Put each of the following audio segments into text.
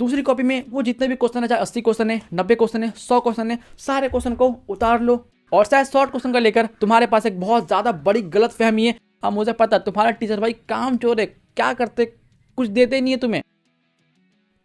दूसरी कॉपी में वो जितने भी क्वेश्चन है, चाहे 80 क्वेश्चन है, 90 क्वेश्चन है, 100 क्वेश्चन है, सारे क्वेश्चन को उतार लो। और शायद शॉर्ट क्वेश्चन का लेकर तुम्हारे पास एक बहुत ज्यादा बड़ी गलत फहमी है। हाँ, मुझे पता तुम्हारा टीचर भाई काम चोर है, क्या करते, कुछ देते नहीं है तुम्हें।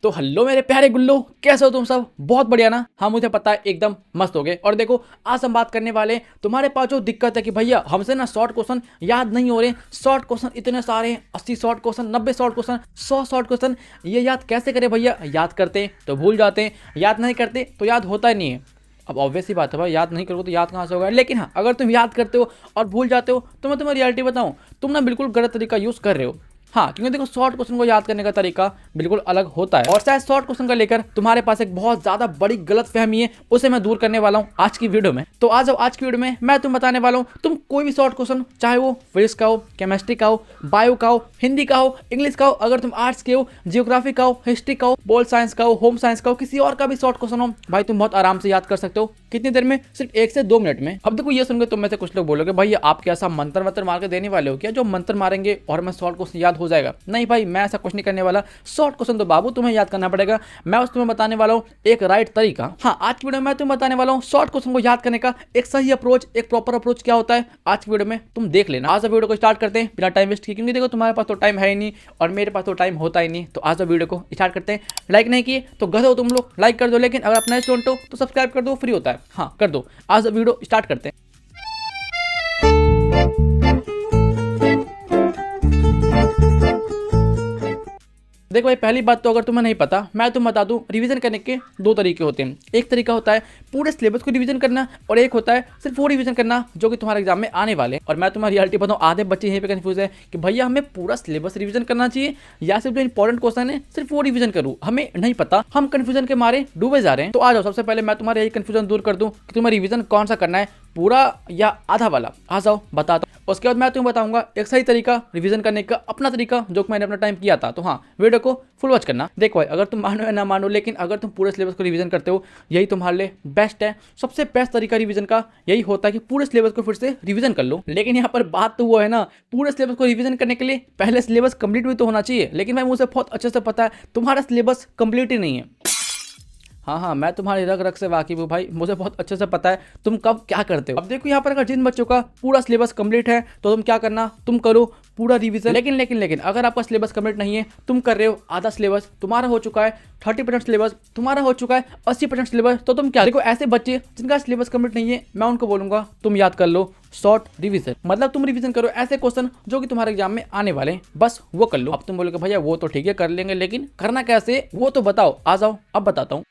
तो हेलो मेरे प्यारे गुल्लो, कैसे हो तुम सब? बहुत बढ़िया ना? हाँ मुझे पता है, एकदम मस्त हो गए। और देखो आज हम बात करने वाले तुम्हारे पास जो दिक्कत है कि भैया हमसे ना शॉर्ट क्वेश्चन याद नहीं हो रहे। शॉर्ट क्वेश्चन इतने सारे हैं, 80 short question, 90 short question, 100 short question, ये याद कैसे करें भैया? याद करते हैं तो भूल जाते हैं, याद नहीं करते तो याद होता ही नहीं है। अब ऑब्वियस ही बात है भाई, याद नहीं करोगे तो याद कहाँ से होगा। लेकिन हाँ, अगर तुम याद करते हो और भूल जाते हो तो मैं तुम्हें रियलिटी बताऊँ, तुम ना बिल्कुल गलत तरीका यूज़ कर रहे हो। हाँ, क्योंकि देखो शॉर्ट क्वेश्चन को याद करने का तरीका बिल्कुल अलग होता है। और शायद शॉर्ट क्वेश्चन का लेकर तुम्हारे पास एक बहुत ज्यादा बड़ी गलत फहमी है, उसे मैं दूर करने वाला हूँ आज की वीडियो में। तो आज की वीडियो में मैं तुम्हें बताने वाला हूँ, तुम कोई भी शॉर्ट क्वेश्चन, चाहे वो फिजिक्स का हो, केमिस्ट्री का हो, बायो का हो, हिंदी का हो, इंग्लिश का हो, अगर तुम आर्ट्स के हो, जियोग्राफी का हो, हिस्ट्री का हो, पोल साइंस का हो, होम साइंस का हो, किसी और का भी शॉर्ट क्वेश्चन हो भाई, तुम बहुत आराम से याद कर सकते हो। कितनी देर में? सिर्फ 1 से 2 मिनट में। अब देखो ये सुनकर तुम में से कुछ लोग बोलोगे भैया आप क्या ऐसा मंत्र मंत्र मार के देने वाले हो क्या, जो मंत्र मारेंगे और मैं शॉर्ट क्वेश्चन याद हो जाएगा? नहीं भाई, मैं ऐसा कुछ नहीं करने वाला। शॉर्ट क्वेश्चन तो बाबू तुम्हें याद करना पड़ेगा। मैं तुम्हें बताने वाला हूँ एक राइट तरीका। हाँ, आज की वीडियो में तुम्हें बताने वाला हूँ शॉर्ट क्वेश्चन को याद करने का एक सही अप्रोच, एक प्रॉपर अप्रोच क्या होता है। आज की वीडियो में तुम देख लेना। आज वीडियो को स्टार्ट करते हैं बिना टाइम वेस्ट किए, क्योंकि देखो तुम्हारे पास तो टाइम है ही नहीं और मेरे पास तो टाइम होता ही नहीं। तो आज वीडियो को स्टार्ट करते हैं। लाइक नहीं किए तो गधे हो तुम लोग, लाइक कर दो, लेकिन अगर अपना स्टूडेंट हो तो सब्सक्राइब कर दो, फ्री होता है। हाँ कर दो। आज वीडियो स्टार्ट करते हैं। देखो भाई, पहली बात तो अगर तुम्हें नहीं पता, मैं तुम्हें बता दूं, रिवीजन करने के 2 तरीके होते हैं। एक तरीका होता है पूरे सिलेबस को रिवीजन करना, और एक होता है सिर्फ वो रिवीजन करना जो कि तुम्हारे एग्जाम में आने वाले हैं। और मैं तुम्हारी रियलिटी बताऊं, आधे बच्चे यहीं पे कंफ्यूज है कि भैया हमें पूरा सिलेबस रिवीजन करना चाहिए या सिर्फ जो इंपॉर्टेंट क्वेश्चन है सिर्फ वो रिवीजन करूँ। हमें नहीं पता, हम कंफ्यूजन के मारे डूबे जा रहे हैं। तो आ जाओ, सबसे पहले मैं तुम्हारे यही कंफ्यूजन दूर कर दूं कि तुम्हें रिवीजन कौन सा करना है, पूरा या आधा वाला। आ जाओ बताता हूँ। उसके बाद मैं तुम्हें बताऊंगा एक सही तरीका रिवीजन करने का, अपना तरीका जो मैंने अपना टाइम किया था। तो हाँ, वीडियो को फुल वॉच करना। देखो भाई, अगर तुम मानो या ना मानो, लेकिन अगर तुम पूरे सिलेबस को रिवीजन करते हो, यही तुम्हारे लिए बेस्ट है। सबसे बेस्ट तरीका रिवीजन का यही होता है कि पूरे सिलेबस को फिर से रिवीजन कर लो। लेकिन यहाँ पर बात तो वो है ना, पूरे सिलेबस को रिवीजन करने के लिए पहले सिलेबस कंप्लीट भी तो होना चाहिए। लेकिन भाई मुझे बहुत अच्छे से पता है तुम्हारा सिलेबस कंप्लीट ही नहीं है। हाँ, मैं तुम्हारी रग रग से वाकिफ हूँ भाई, मुझे बहुत अच्छे से पता है तुम कब क्या करते हो। अब देखो यहाँ पर अगर जिन बच्चों का पूरा सिलेबस कंप्लीट है तो तुम क्या करना, तुम करो पूरा रिवीजन। लेकिन अगर आपका सिलेबस कंप्लीट नहीं है, तुम कर रहे हो आधा सिलेबस, तुम्हारा हो चुका है 30% सिलेबस, तुम्हारा हो चुका है 80% सिलेबस, तो तुम क्या देखो, ऐसे बच्चे जिनका सिलेबस कंप्लीट नहीं है, मैं उनको बोलूंगा तुम याद कर लो शॉर्ट रिवीजन। मतलब तुम रिवीजन करो ऐसे क्वेश्चन जो कि तुम्हारे एग्जाम में आने वाले हैं, बस वो कर लो। अब तुम बोलोगे भैया वो तो ठीक है कर लेंगे, लेकिन करना कैसे वो तो बताओ। आ जाओ अब बताता हूँ।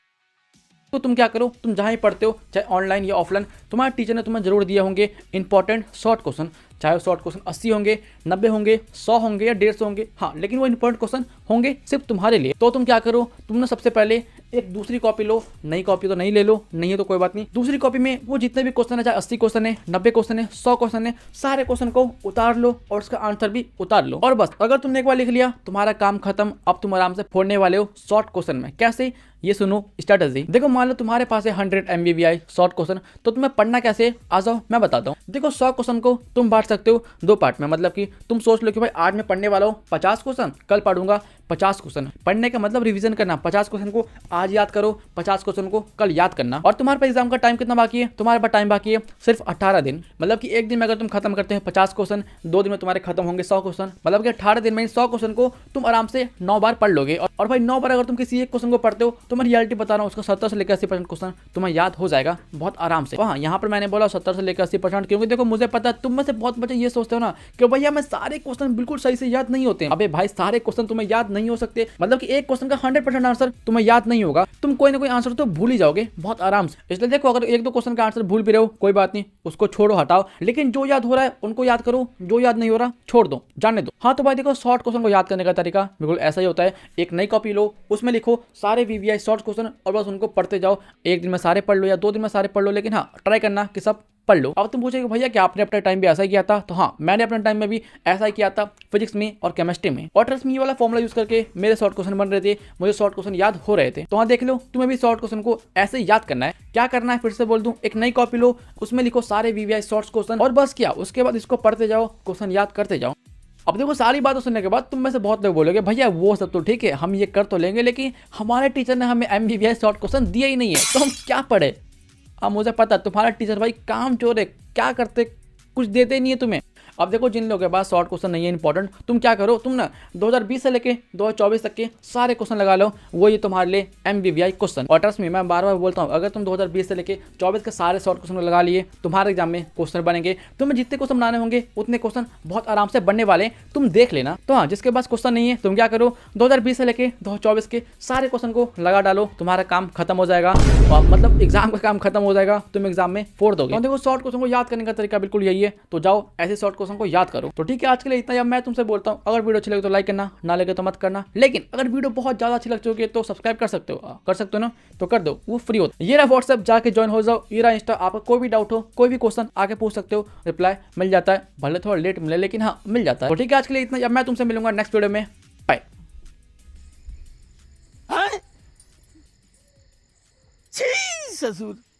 तो तुम क्या करो, तुम जहाँ ही पढ़ते हो, चाहे ऑनलाइन या ऑफलाइन, तुम्हारे टीचर ने तुम्हें जरूर दिए होंगे इंपॉर्टेंट शॉर्ट क्वेश्चन। चाहे शॉर्ट क्वेश्चन 80 होंगे, 90 होंगे, 100 होंगे या 150 होंगे, हाँ, लेकिन वो इंपॉर्टेंट क्वेश्चन होंगे सिर्फ तुम्हारे लिए। तो तुम क्या करो, तुमने सबसे पहले एक दूसरी कॉपी लो। नई कॉपी तो नहीं ले लो, नहीं है तो कोई बात नहीं। दूसरी कॉपी में वो जितने भी क्वेश्चन है, चाहे 80 क्वेश्चन है, 90 क्वेश्चन है, 100 क्वेश्चन है, सारे क्वेश्चन को उतार लो और उसका आंसर भी उतार लो। और बस अगर तुमने एक बार लिख लिया, तुम्हारा काम खत्म। अब तुम आराम से फोड़ने वाले हो शॉर्ट क्वेश्चन में। कैसे, ये सुनो स्ट्रेटजी। देखो मान लो तुम्हारे पास है 100 MBVI शॉर्ट क्वेश्चन, तो तुम्हें पढ़ना कैसे, आ जाओ मैं बताता हूँ। देखो 100 क्वेश्चन को तुम बांट सकते हो 2 पार्ट में। मतलब कि तुम सोच लो कि भाई आज मैं पढ़ने वाला हूँ 50 क्वेश्चन, कल पढ़ूंगा 50 क्वेश्चन। पढ़ने का मतलब रिवीजन करना, 50 क्वेश्चन को आज याद करो, 50 क्वेश्चन को कल याद करना। और तुम्हारे पास एग्जाम का टाइम कितना बाकी है, तुम्हारे पास टाइम बाकी है सिर्फ 18 दिन। मतलब कि एक दिन में अगर तुम खत्म करते हैं 50 क्वेश्चन, 2 दिन में तुम्हारे खत्म होंगे 100 क्वेश्चन। मतलब कि 18 दिन में 100 क्वेश्चन को तुम आराम से 9 बार पढ़ लोगे। और भाई 9 बार अगर तुम किसी एक क्वेश्चन को पढ़ते हो तो मैं रियलिटी बता रहा हूँ, उसका 70 से लेकर 80% क्वेश्चन तुम्हें याद हो जाएगा बहुत आराम से। हाँ, यहाँ पर मैंने बोला 70 से लेकर 80%, क्योंकि देखो मुझे पता है तुम में से बहुत बच्चे ये सोचते हो ना कि भैया मैं सारे क्वेश्चन बिल्कुल सही से याद नहीं होते हैं। अबे भाई, सारे क्वेश्चन तुम्हें याद नहीं हो सकते। मतलब कि एक क्वेश्चन का 100% आंसर तुम्हें याद नहीं होगा, तुम कोई ना कोई आंसर तो भूल ही जाओगे बहुत आराम से। इसलिए देखो, अगर 1-2 क्वेश्चन का आंसर भूल भी रहे हो कोई बात नहीं, उसको छोड़ो, हटाओ। लेकिन जो याद हो रहा है उनको याद करो, जो याद नहीं हो रहा छोड़ दो, जाने दो। हाँ तो भाई देखो, शॉर्ट क्वेश्चन को याद करने का तरीका बिल्कुल ऐसा ही होता है। एक नई कॉपी लो, उसमें लिखो सारे VVI शॉर्ट क्वेश्चन और बस उनको पढ़ते जाओ। एक दिन में सारे पढ़ लो या 2 दिन में सारे पढ़ लो, लेकिन हाँ ट्राई करना कि सब पढ़ लो। अब तुम पूछोगे भैया क्या आपने अपने टाइम भी ऐसा ही किया था? तो हाँ, मैंने अपने टाइम में भी ऐसा ही किया था, फिजिक्स में और केमिस्ट्री में। और ट्रस्ट में ये वाला फॉर्मूला यूज करके मेरे शॉर्ट क्वेश्चन बन रहे थे, मुझे शॉर्ट क्वेश्चन याद हो रहे थे। तो हाँ देख लो, तुम्हें भी शॉर्ट क्वेश्चन को ऐसे ही याद करना है। क्या करना है फिर से बोल दूं, एक नई कॉपी लो, उसमें लिखो सारे VVI शॉर्ट क्वेश्चन और बस क्या, उसके बाद इसको पढ़ते जाओ, क्वेश्चन याद करते जाओ। अब देखो सारी बातें सुनने के बाद तुम में से बहुत लोग बोलोगे भैया वो सब तो ठीक है, हम ये कर तो लेंगे, लेकिन हमारे टीचर ने हमें MBBS शॉर्ट क्वेश्चन दिया ही नहीं है, तो हम क्या पढ़े। अब मुझे पता है तुम्हारा टीचर भाई काम चोर है, क्या करते, कुछ देते ही नहीं है तुम्हें। अब देखो जिन लोगों के पास शॉर्ट क्वेश्चन नहीं है इंपॉर्टेंट, तुम क्या करो, तुम ना 2020 से लेके 2024 तक के सारे क्वेश्चन लगा लो, वो ये तुम्हारे लिए MBBI क्वेश्चन। और ट्रस्ट में मैं बार बार बोलता हूँ, अगर तुम 2020 से लेके 24 के सारे शॉर्ट क्वेश्चन लगा लिए, तुम्हारे एग्जाम में क्वेश्चन बनेंगे। तुम्हें जितने क्वेश्चन बनाने होंगे उतने क्वेश्चन बहुत आराम से बनने वाले हैं, तुम देख लेना। तो हाँ, जिसके पास क्वेश्चन नहीं है तुम क्या करो, 2020 से लेके 2024 के सारे क्वेश्चन को लगा डालो, तुम्हारा काम खत्म हो जाएगा, और मतलब एग्जाम का काम खत्म हो जाएगा, तुम एग्जाम में फोड़ दोगे। तो देखो शॉर्ट क्वेश्चन को याद करने का तरीका बिल्कुल यही है, तो जाओ ऐसे शॉर्ट क्वेश्चन को याद करो। तो ठीक है, आज के लिए इतना। अब मैं तुमसे बोलता हूँ, अगर वीडियो अच्छी लगे तो लाइक करना, ना लगे तो मत करना, लेकिन अगर वीडियो बहुत ज्यादा अच्छी लग चुकी है तो सब्सक्राइब कर सकते हो ना, तो कर दो, वो फ्री होता है। ये रहा व्हाट्सएप, जाके ज्वाइन हो जाओ। ये रहा इंस्टा, आपका कोई भी डाउट हो, कोई भी क्वेश्चन आके पूछ सकते हो, रिप्लाई मिल जाता है, भले थोड़ा लेट मिले लेकिन हाँ मिल जाता है। तो ठीक है, आज के लिए इतना। अब मैं तुमसे मिलूंगा नेक्स्ट वीडियो में, बाय। ससुर